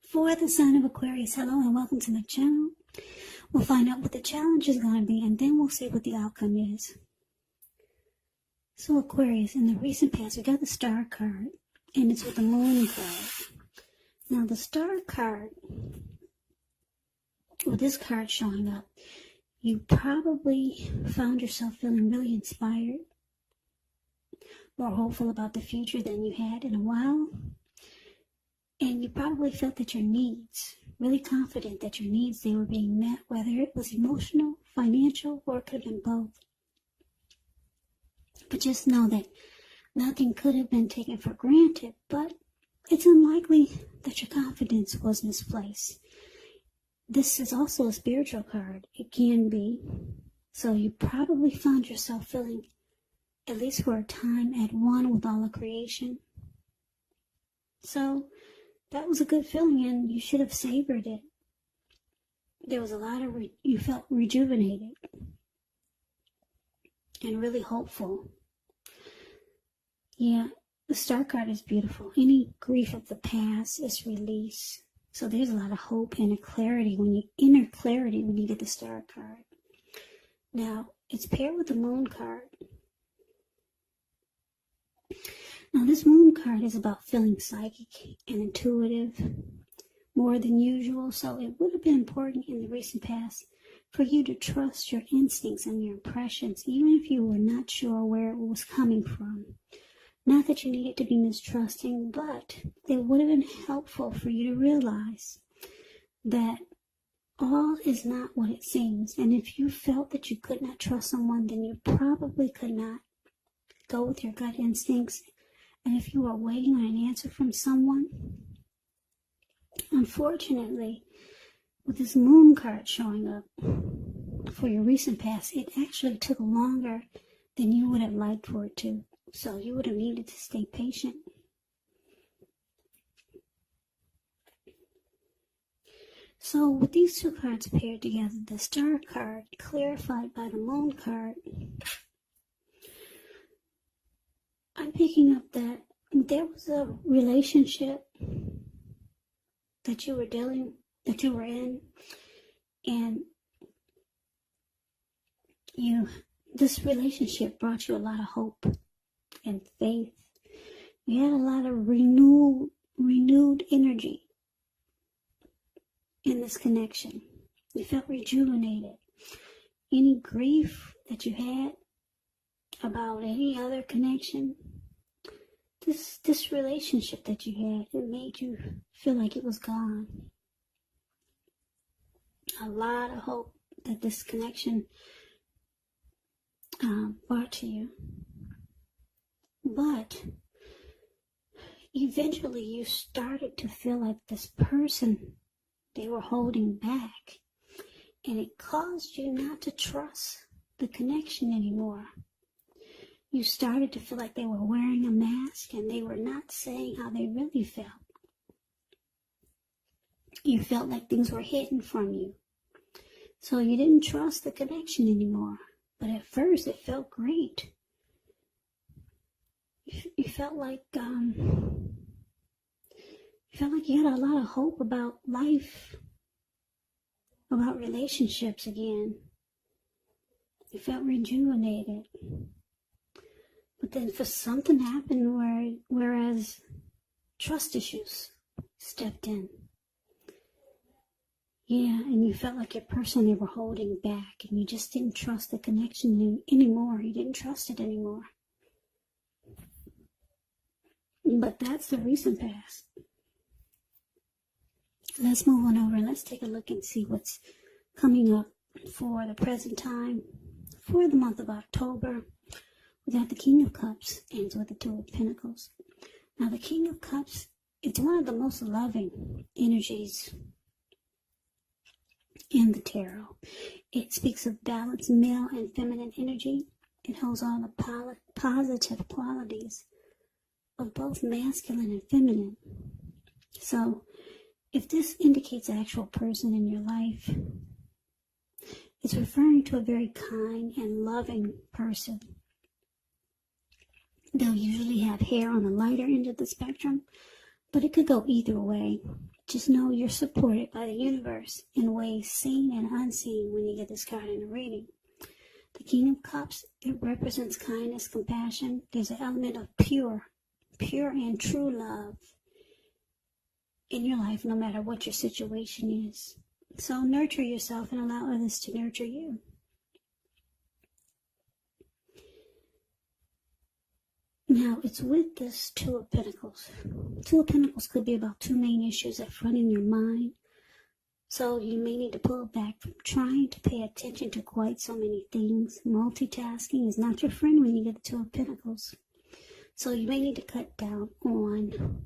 For the sign of Aquarius, hello and welcome to my channel. We'll find out what the challenge is going to be and then we'll see what the outcome is. So Aquarius, in the recent past, we got the Star card and it's with the Moon card. Now the Star card, with this card showing up, you probably found yourself feeling really inspired, more hopeful about the future than you had in a while. And you probably felt that your needs, really confident that your needs, they were being met, whether it was emotional, financial, or it could have been both. But just know that nothing could have been taken for granted, but it's unlikely that your confidence was misplaced. This is also a spiritual card. It can be. So you probably found yourself feeling, at least for a time, at one with all of creation. So that was a good feeling and you should have savored it. There was a lot of, you felt rejuvenated and really hopeful. Yeah, the Star card is beautiful. Any grief of the past is released. So there's a lot of hope and a clarity, inner clarity when you get the Star card. Now, it's paired with the Moon card. Now, this Moon card is about feeling psychic and intuitive more than usual, so it would have been important in the recent past for you to trust your instincts and your impressions, even if you were not sure where it was coming from. Not that you needed to be mistrusting, but it would have been helpful for you to realize that all is not what it seems, and if you felt that you could not trust someone, then you probably could not go with your gut instincts. And if you were waiting on an answer from someone, unfortunately, with this Moon card showing up for your recent past, it actually took longer than you would have liked for it to. So you would have needed to stay patient. So with these two cards paired together, the Star card clarified by the Moon card, I'm picking up that there was a relationship that you were in, and this relationship brought you a lot of hope and faith. You had a lot of renewed energy in this connection. You felt rejuvenated. Any grief that you had about any other connection, this relationship that you had, it made you feel like it was gone. A lot of hope that this connection brought to you. But eventually you started to feel like this person, they were holding back, and it caused you not to trust the connection anymore. You started to feel like they were wearing a mask and they were not saying how they really felt. You felt like things were hidden from you. So you didn't trust the connection anymore. But at first it felt great. You felt like you had a lot of hope about life, about relationships again. You felt rejuvenated. But then for something happened whereas trust issues stepped in. Yeah, and you felt like your person, they were holding back, and you just didn't trust the connection anymore. You didn't trust it anymore. But that's the recent past. Let's move on over and let's take a look and see what's coming up for the present time for the month of October. We got the King of Cups, ends with the Two of Pentacles. Now the King of Cups, it's one of the most loving energies in the tarot. It speaks of balanced male and feminine energy. It holds all the positive qualities of both masculine and feminine. So if this indicates an actual person in your life, it's referring to a very kind and loving person. They'll usually have hair on the lighter end of the spectrum, But it could go either way. Just know you're supported by the universe in ways seen and unseen when you get this card in a reading. The King of Cups, it represents kindness, compassion. There's an element of pure and true love in your life, no matter what your situation is. So nurture yourself and allow others to nurture you. Now, it's with this Two of Pentacles. Two of Pentacles could be about two main issues at front in your mind. So you may need to pull back from trying to pay attention to quite so many things. Multitasking is not your friend when you get the Two of Pentacles. So you may need to cut down on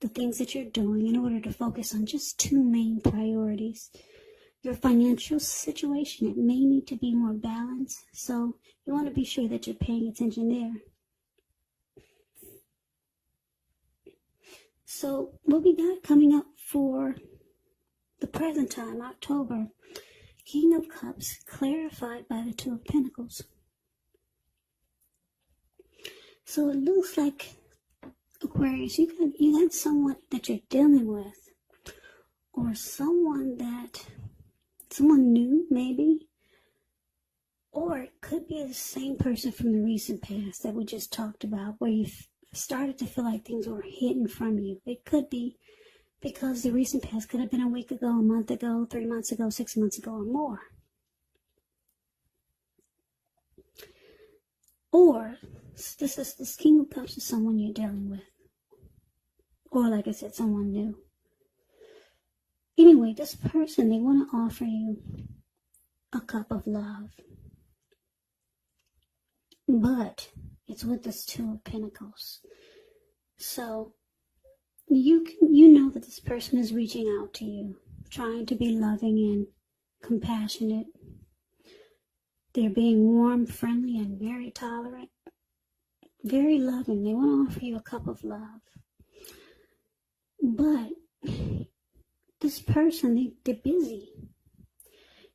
the things that you're doing in order to focus on just two main priorities. Your financial situation, it may need to be more balanced. So you want to be sure that you're paying attention there. So what we got coming up for the present time, October, King of Cups, clarified by the Two of Pentacles. So it looks like, Aquarius, you got someone that you're dealing with, or someone new maybe, or it could be the same person from the recent past that we just talked about, where you've started to feel like things were hidden from you. It could be because the recent past could have been a week ago, a month ago, 3 months ago, 6 months ago, or more. Or this King of Cups is someone you're dealing with. Or like I said, someone new. Anyway, this person, they want to offer you a cup of love. But it's with this Two of Pentacles. So you know that this person is reaching out to you, trying to be loving and compassionate. They're being warm, friendly, and very tolerant, very loving. They want to offer you a cup of love. But this person, they're busy.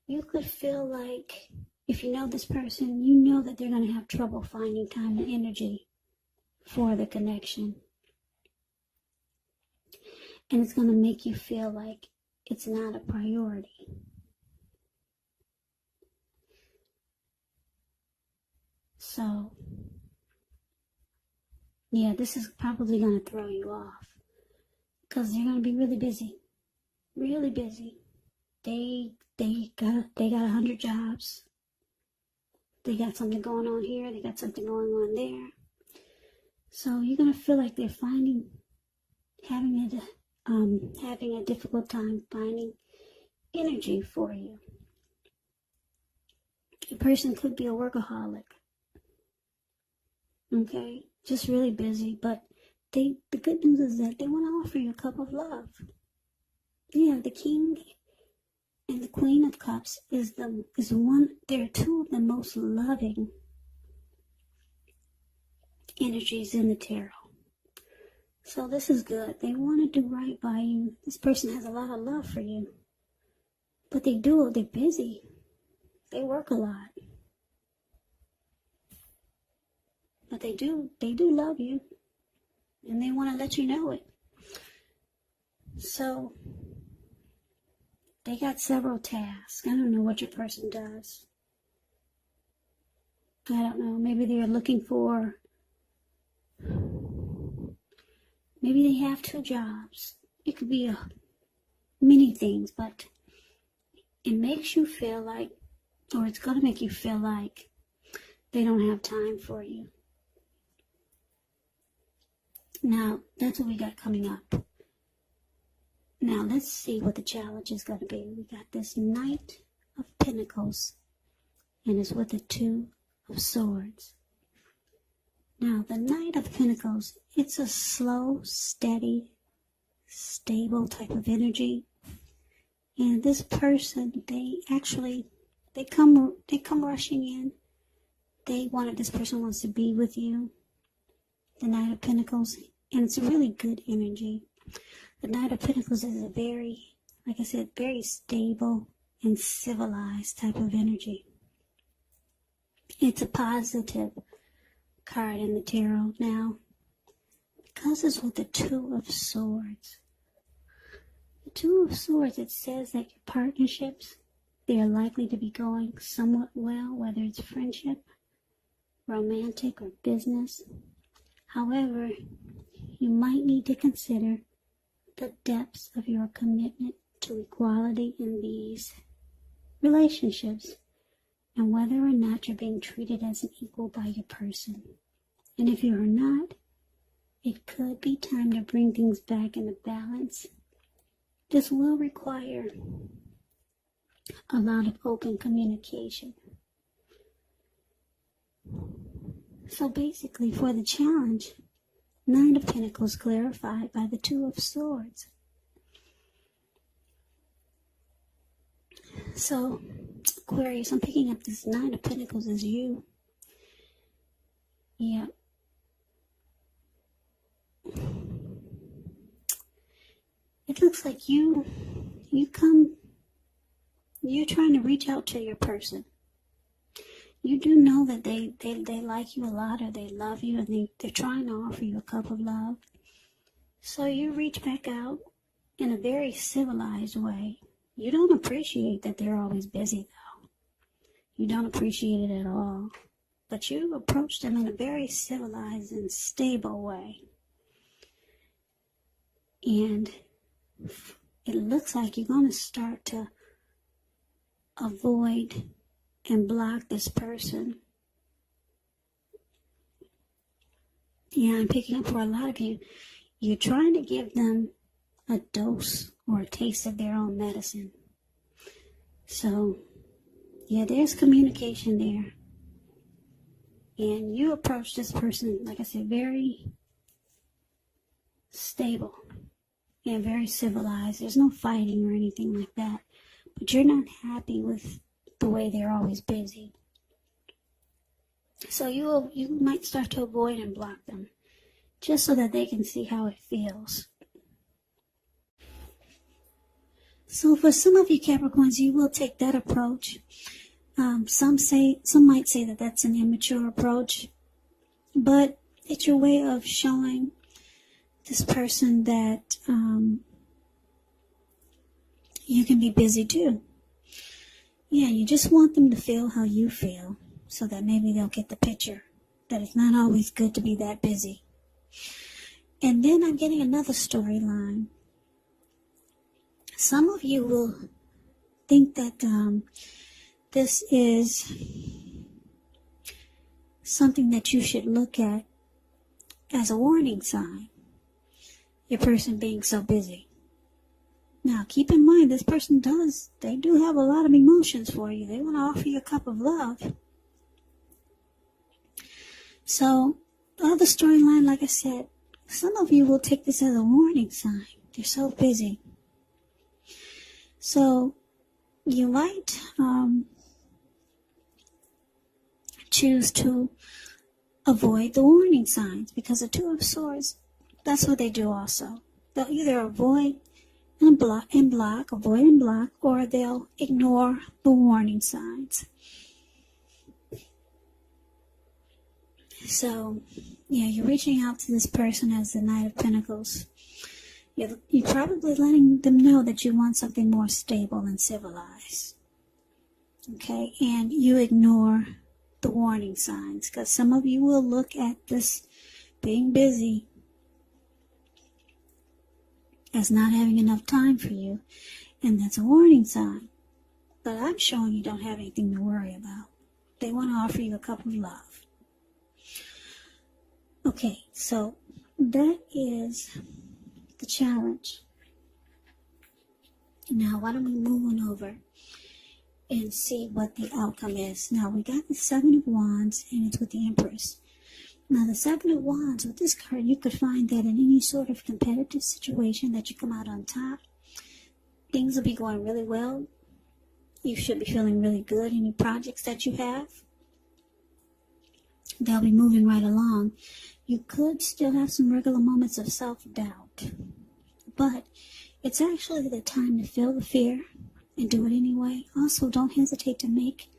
You could feel like, if you know this person, you know that they're going to have trouble finding time and energy for the connection. And it's going to make you feel like it's not a priority. So, yeah, this is probably going to throw you off. Because they're going to be really busy. Really busy. They got 100 jobs. They got something going on here. They got something going on there. So you're going to feel like they're having a difficult time finding energy for you. A person could be a workaholic. Okay? Just really busy. But the good news is that they want to offer you a cup of love. Yeah, the King and the Queen of Cups is one. They're two of the most loving energies in the tarot. So this is good. They want to do right by you. This person has a lot of love for you. But they're busy. They work a lot. But they do love you. And they want to let you know it. So they got several tasks. I don't know what your person does. I don't know. Maybe they're looking for... Maybe they have 2 jobs. It could be many things, but it makes you feel like, or it's going to make you feel like they don't have time for you. Now, that's what we got coming up. Now, let's see what the challenge is going to be. We got this Knight of Pentacles, and it's with the Two of Swords. Now, the Knight of Pentacles, it's a slow, steady, stable type of energy. And this person, they come rushing in. This person wants to be with you. The Knight of Pentacles, and it's a really good energy. The Knight of Pentacles is a very, like I said, very stable and civilized type of energy. It's a positive card in the tarot. Now, Because it's with the Two of Swords. The Two of Swords, it says that your partnerships, they are likely to be going somewhat well, whether it's friendship, romantic, or business. However, you might need to consider the depths of your commitment to equality in these relationships and whether or not you're being treated as an equal by your person. And if you are not, it could be time to bring things back into balance. This will require a lot of open communication. So basically, for the challenge, Nine of Pentacles clarified by the Two of Swords. So, Aquarius, I'm picking up this Nine of Pentacles as you. Yeah. It looks like you're trying to reach out to your person. You do know that they like you a lot, or they love you, and they're trying to offer you a cup of love. So you reach back out in a very civilized way. You don't appreciate that they're always busy, though. You don't appreciate it at all. But you approach them in a very civilized and stable way. And it looks like you're going to start to avoid and block this person. Yeah, I'm picking up for a lot of you. You're trying to give them a dose or a taste of their own medicine. So, yeah, there's communication there. And you approach this person, like I said, very stable and very civilized. There's no fighting or anything like that. But you're not happy with the way they're always busy. So you might start to avoid and block them, just so that they can see how it feels. So for some of you Capricorns, you will take that approach. Some might say that that's an immature approach, but it's your way of showing this person that you can be busy too. Yeah, you just want them to feel how you feel, so that maybe they'll get the picture that it's not always good to be that busy. And then I'm getting another storyline. Some of you will think that this is something that you should look at as a warning sign, your person being so busy. Now, keep in mind, this person they do have a lot of emotions for you. They want to offer you a cup of love. So, the other storyline, like I said, some of you will take this as a warning sign. They're so busy. So, you might choose to avoid the warning signs, because the Two of Swords, that's what they do also. They'll either avoid and block, avoid and block, or they'll ignore the warning signs. So, yeah, you're reaching out to this person as the Knight of Pentacles. You're probably letting them know that you want something more stable and civilized. Okay, and you ignore the warning signs, because some of you will look at this being busy as not having enough time for you, and that's a warning sign. But I'm showing you don't have anything to worry about. They want to offer you a cup of love. Okay, so that is the challenge. Now, why don't we move on over and see what the outcome is. Now, we got the Seven of Wands, and it's with the Empress. Now, the Seven of Wands, with this card, you could find that in any sort of competitive situation that you come out on top, things will be going really well. You should be feeling really good. Any projects that you have, they'll be moving right along. You could still have some regular moments of self-doubt, but it's actually the time to feel the fear and do it anyway. Also, don't hesitate to make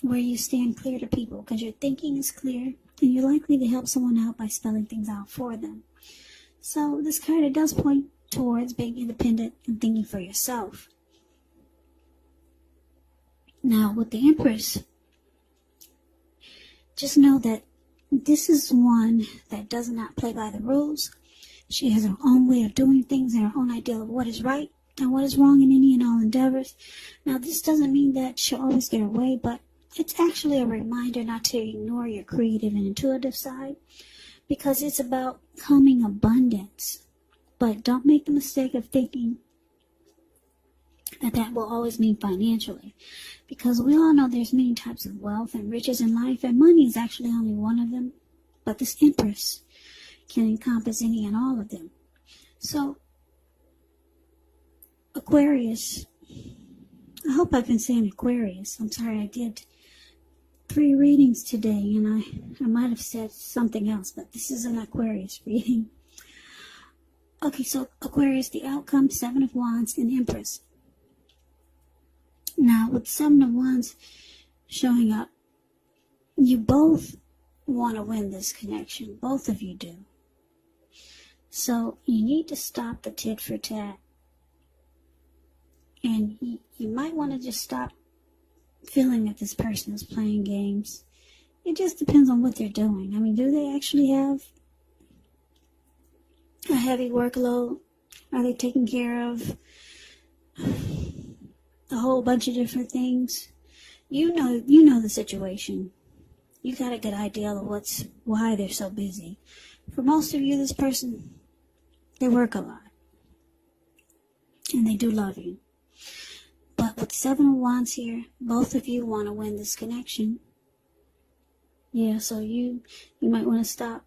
where you stand clear to people, because your thinking is clear And you're likely to help someone out by spelling things out for them. So this card, it does point towards being independent and thinking for yourself. Now, with the Empress, just know that this is one that does not play by the rules. She has her own way of doing things and her own idea of what is right and what is wrong in any and all endeavors. Now, this doesn't mean that she'll always get her way, but it's actually a reminder not to ignore your creative and intuitive side, because it's about coming abundance. But don't make the mistake of thinking that will always mean financially, because we all know there's many types of wealth and riches in life, and money is actually only one of them. But this Empress can encompass any and all of them. So, Aquarius, I hope I've been saying Aquarius. I'm sorry, I did 3 readings today, and I might have said something else, but this is an Aquarius reading. Okay, so Aquarius, the outcome, 7 of Wands and Empress. Now, with 7 of Wands showing up, you both want to win this connection. Both of you do. So, you need to stop the tit for tat. And you might want to just stop feeling that this person is playing games. It just depends on what they're doing. I mean, do they actually have a heavy workload? Are they taking care of a whole bunch of different things? You know the situation. You got a good idea of why they're so busy. For most of you, this person, they work a lot. And they do love you. But with 7 of Wands here, both of you want to win this connection. Yeah, so you might want to stop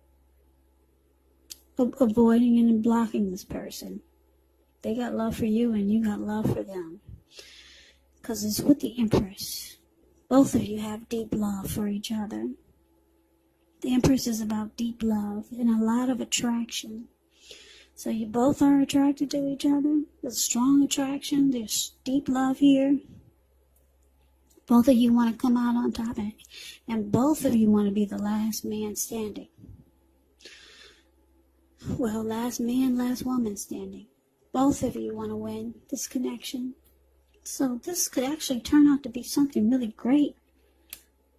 avoiding and blocking this person. They got love for you and you got love for them. Because it's with the Empress. Both of you have deep love for each other. The Empress is about deep love and a lot of attraction. So you both are attracted to each other. There's strong attraction. There's deep love here. Both of you want to come out on top, and both of you want to be the last man standing. Well, last man, last woman standing. Both of you want to win this connection. So this could actually turn out to be something really great.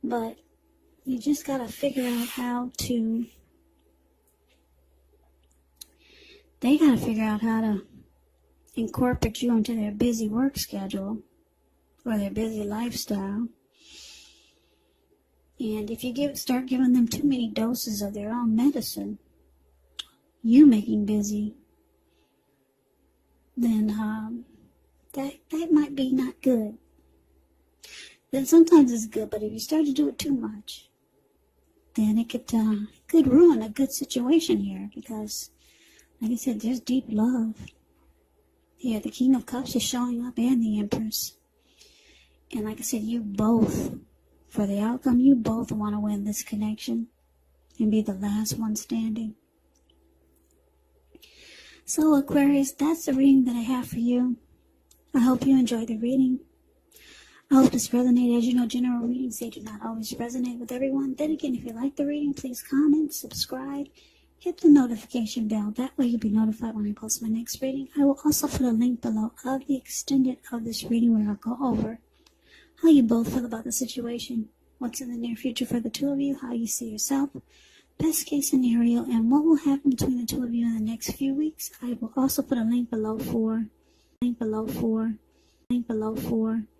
But you just got to figure out how to... They got to figure out how to incorporate you into their busy work schedule or their busy lifestyle. And if you start giving them too many doses of their own medicine, you making busy, then that might be not good. Then sometimes it's good, but if you start to do it too much, then it could ruin a good situation here, because like I said, there's deep love. Here, the King of Cups is showing up and the Empress. And like I said, you both, for the outcome, you both want to win this connection and be the last one standing. So Aquarius, that's the reading that I have for you. I hope you enjoyed the reading. I hope this resonated. As you know, general readings, they do not always resonate with everyone. Then again, if you like the reading, please comment, subscribe. Hit the notification bell. That way you'll be notified when I post my next reading. I will also put a link below of the extended of this reading where I'll go over how you both feel about the situation, what's in the near future for the two of you, how you see yourself, best case scenario, and what will happen between the two of you in the next few weeks. I will also put a link below for